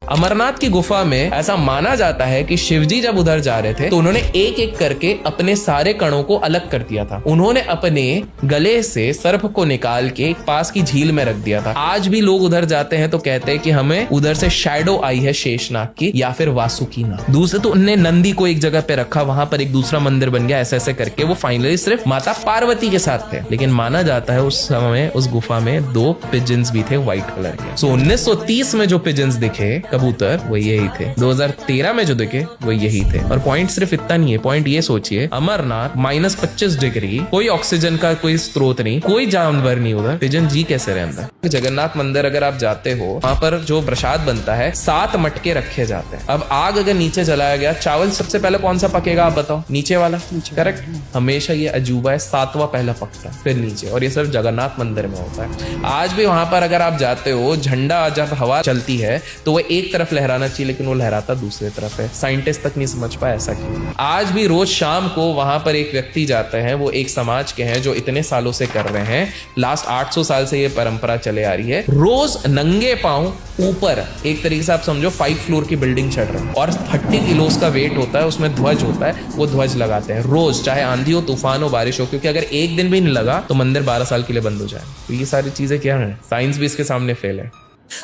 अमरनाथ की गुफा में ऐसा माना जाता है कि शिवजी जब उधर जा रहे थे तो उन्होंने एक एक करके अपने सारे कणों को अलग कर दिया था। उन्होंने अपने गले से सर्प को निकाल के एक पास की झील में रख दिया था। आज भी लोग उधर जाते हैं तो कहते हैं कि हमें उधर से शैडो आई है शेषनाग की या फिर वासुकी नाग। दूसरे तो उनने नंदी को एक जगह पे रखा, वहां पर एक दूसरा मंदिर बन गया। ऐसे ऐसे करके वो फाइनली सिर्फ माता पार्वती के साथ थे। लेकिन माना जाता है उस समय उस गुफा में 2 पिजन्स भी थे व्हाइट कलर के। सो 1930 में जो पिजन्स दिखे कबूतर वो यही थे, 2013 में जो दिखे वो यही थे। और पॉइंट सिर्फ इतना नहीं है, पॉइंट ये सोचिए अमरनाथ -25 डिग्री, कोई ऑक्सीजन का कोई स्रोत नहीं, कोई जानवर नहीं उधर, पिजन जी कैसे रहे अंदर। जगन्नाथ मंदिर अगर आप जाते हो वहां पर जो प्रसाद बनता है 7 मटके रखे जाते हैं। अब आग अगर नीचे जलाया गया, चावल सबसे पहले कौन सा पकेगा आप बताओ? नीचे वाला, करेक्ट। हमेशा ये अजूबा है, 7वां पहला पकता है फिर नीचे, और ये सिर्फ जगन्नाथ मंदिर में होता है। आज भी वहां पर अगर आप जाते हो, झंडा जब हवा चलती है तो वो एक तरफ लहराना चाहिए लेकिन वो लहराता दूसरी तरफ है। साइंटिस्ट तक नहीं समझ पाए ऐसा क्यों। आज भी रोज शाम को वहां पर एक व्यक्ति जाते हैं, वो एक समाज के हैं जो इतने सालों से कर रहे हैं, लास्ट 800 साल से ये परंपरा चले आ रही है। रोज नंगे पांव ऊपर, एक तरीके से आप समझो 5 फ्लोर की बिल्डिंग चढ़ रहे हैं, और 30 किलोस का वेट होता है, उसमें ध्वज होता है, वो ध्वज लगाते हैं रोज, चाहे आंधी हो, तूफान हो, बारिश हो, क्योंकि अगर एक दिन भी नहीं लगा तो मंदिर 12 साल के लिए बंद हो जाए। तो ये सारी चीजें क्या है, साइंस भी इसके सामने फेल है।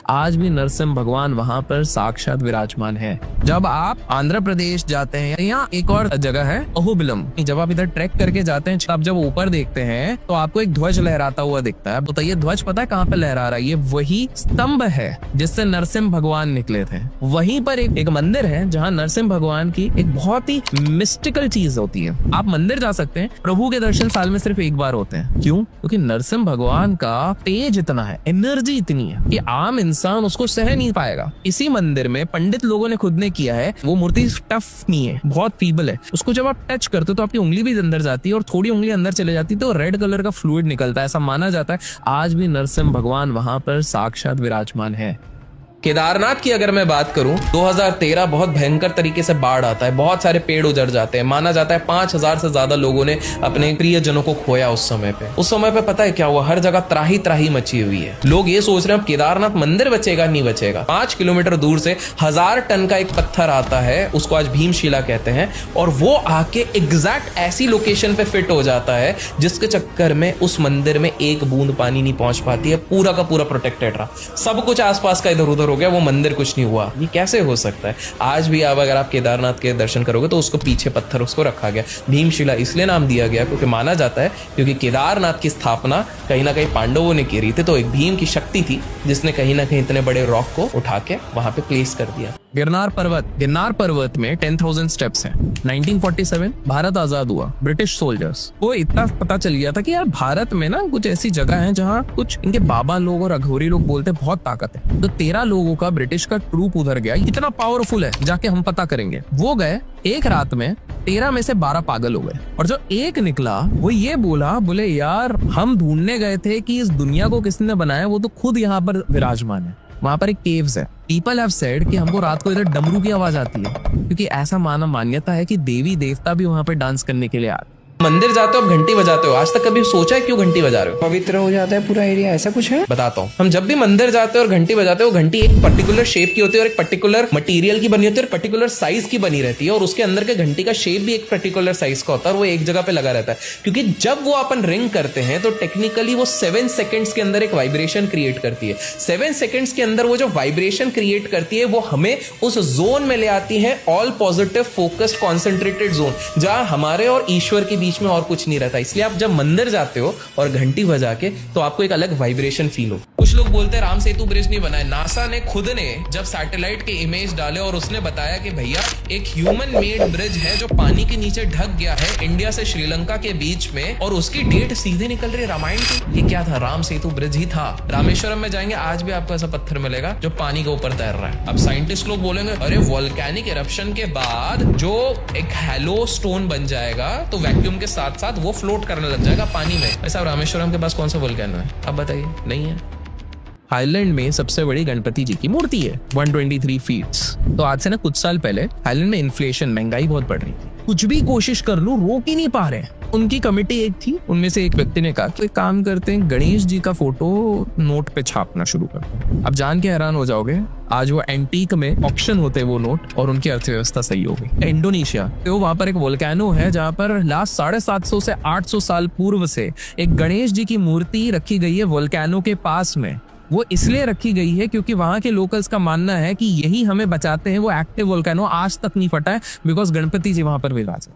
आज भी नरसिंह भगवान वहां पर साक्षात विराजमान है। जब आप आंध्र प्रदेश जाते हैं, यहाँ एक और जगह है अहोबिलम, जब आप इधर ट्रैक करके जाते हैं, आप जब ऊपर देखते हैं तो आपको एक ध्वज लहराता हुआ दिखता है। तो ये ध्वज पता है कहाँ पे लहरा रहा है? ये वही स्तंभ है जिससे नरसिंह भगवान निकले थे। वहीं पर एक मंदिर है जहाँ नरसिंह भगवान की एक बहुत ही मिस्टिकल चीज होती है। आप मंदिर जा सकते हैं, प्रभु के दर्शन साल में सिर्फ एक बार होते हैं। क्यों? क्योंकि नरसिंह भगवान का तेज इतना है, एनर्जी इतनी है कि आम इंसान उसको सह नहीं पाएगा। इसी मंदिर में पंडित लोगों ने खुद ने किया है, वो मूर्ति टफ नहीं है, बहुत फीबल है। उसको जब आप टच करते हो तो आपकी उंगली भी अंदर जाती है, और थोड़ी उंगली अंदर चले जाती है तो रेड कलर का फ्लूइड निकलता है। ऐसा माना जाता है आज भी नरसिंह भगवान वहां पर साक्षात विराजमान है। केदारनाथ की अगर मैं बात करूं, 2013 बहुत भयंकर तरीके से बाढ़ आता है, बहुत सारे पेड़ उजड़ जाते हैं। माना जाता है 5000 से ज्यादा लोगों ने अपने प्रियजनों को खोया उस समय पे। उस समय पे पता है क्या हुआ? हर जगह त्राही त्राही मची हुई है। लोग ये सोच रहे हैं केदारनाथ मंदिर बचेगा, नहीं बचेगा। 5 किलोमीटर दूर से 1000 टन का एक पत्थर आता है, उसको आज भीमशिला कहते हैं, और वो आके एग्जैक्ट ऐसी लोकेशन पे फिट हो जाता है जिसके चक्कर में उस मंदिर में एक बूंद पानी नहीं पहुंच पाती है। पूरा का पूरा प्रोटेक्टेड रहा, सब कुछ आसपास का इधर उधर हो गया, वो मंदिर कुछ नहीं हुआ। ये कैसे हो सकता है? आज भी अगर आप केदारनाथ के दर्शन करोगे तो उसको पीछे पत्थर उसको रखा गया। भीमशिला इसलिए नाम दिया गया क्योंकि माना जाता है क्योंकि केदारनाथ की स्थापना कहीं ना कहीं पांडवों ने की रही थी, तो एक भीम की शक्ति थी जिसने कहीं ना कहीं इतने बड़े रॉक को उठा के वहां पे प्लेस कर दिया। गिरनार पर्वत में 10,000 स्टेप्स हैं। 1947 भारत आजाद हुआ, ब्रिटिश सोल्जर्स को इतना पता चल गया था कि यार भारत में ना कुछ ऐसी जगह है जहाँ कुछ इनके बाबा लोग और अघोरी लोग बोलते बहुत ताकत है। तो 13 लोगों का ब्रिटिश का ट्रूप उधर गया, इतना पावरफुल है, जाके हम पता करेंगे। वो गए, एक रात में 13 में से 12 पागल हो गए, और जो एक निकला वो ये बोले यार हम ढूंढने गए थे कि इस दुनिया को किसने बनाया, वो तो खुद यहाँ पर विराजमान है। वहां पर एक केव्स है। पीपल हैव सेड कि हमको रात को इधर डमरू की आवाज आती है, क्योंकि ऐसा मान्यता है कि देवी देवता भी वहां पर डांस करने के लिए आते। मंदिर जाते हो, घंटी बजाते हो, आज तक कभी सोचा है क्यों घंटी बजा रहे हो? पवित्र हो जाता है पूरा एरिया, ऐसा कुछ है? बताता हूँ। हम जब भी मंदिर जाते हो और घंटी बजाते हो, घंटी एक पर्टिकुलर शेप की होती है और एक पर्टिकुलर मटेरियल की बनी होती है और पर्टिकुलर साइज की बनी रहती है, और उसके अंदर के घंटी का शेप भी एक पर्टिकुलर साइज का होता है और वो एक जगह पे लगा रहता है। क्योंकि जब वो अपन रिंग करते हैं तो टेक्निकली वो 7 सेकेंड्स के अंदर एक वाइब्रेशन क्रिएट करती है। 7 सेकेंड्स के अंदर वो जो वाइब्रेशन क्रिएट करती है वो हमें उस जोन में ले आती है, all positive focused concentrated zone, जहां हमारे और ईश्वर के बीच में और कुछ नहीं रहता। इसलिए आप जब मंदिर जाते हो और घंटी बजा के तो आपको एक अलग वाइब्रेशन फील हो। कुछ लोग बोलते हैं राम सेतु ब्रिज नहीं बना है। नासा ने खुद ने जब सैटेलाइट के इमेज डाले और उसने बताया कि भैया एक ह्यूमन मेड ब्रिज है जो पानी के नीचे ढक गया है इंडिया से श्रीलंका के बीच में, और उसकी डेट सीधे निकल रही है रामायण की। ये क्या था? राम सेतु ब्रिज ही था। रामेश्वरम में जाएंगे, आज भी आपको ऐसा पत्थर मिलेगा जो पानी के ऊपर तैर रहा है। अब साइंटिस्ट लोग बोलेंगे अरे वोल्केनिक इरप्शन के बाद जो एक हैलो स्टोन बन जाएगा तो वैक्यूम के साथ साथ वो फ्लोट करने लग जाएगा पानी में। ऐसा रामेश्वरम के पास कौन सा वोल्केनो है? अब बताइए, नहीं है। आइलैंड में सबसे बड़ी गणपति जी की मूर्ति है, 123 फीट्स। तो आज से ना कुछ साल पहले आइलैंड में इन्फ्लेशन, महंगाई बहुत बढ़ रही थी। कुछ भी कोशिश कर लूं रोक ही नहीं पा रहे। उनकी कमेटी एक थी, उनमें से एक व्यक्ति ने कहा कि एक काम करते हैं, गणेश जी का फोटो नोट पे छापना शुरू करते हैं। अब जान के हैरान हो जाओगे, आज वो एंटीक में ऑक्शन होते हैं वो नोट, और उनकी अर्थव्यवस्था सही हो गई। इंडोनेशिया तो वहां पर एक वोल्केनो है जहां पर लास्ट 750 से 800 साल पूर्व से एक गणेश जी की मूर्ति रखी गई है वोल्केनो के पास में। वो इसलिए रखी गई है क्योंकि वहां के लोकल्स का मानना है कि यही हमें बचाते हैं, वो एक्टिव वोल्केनो आज तक नहीं फटा है, बिकॉज गणपति जी वहां पर विराज है।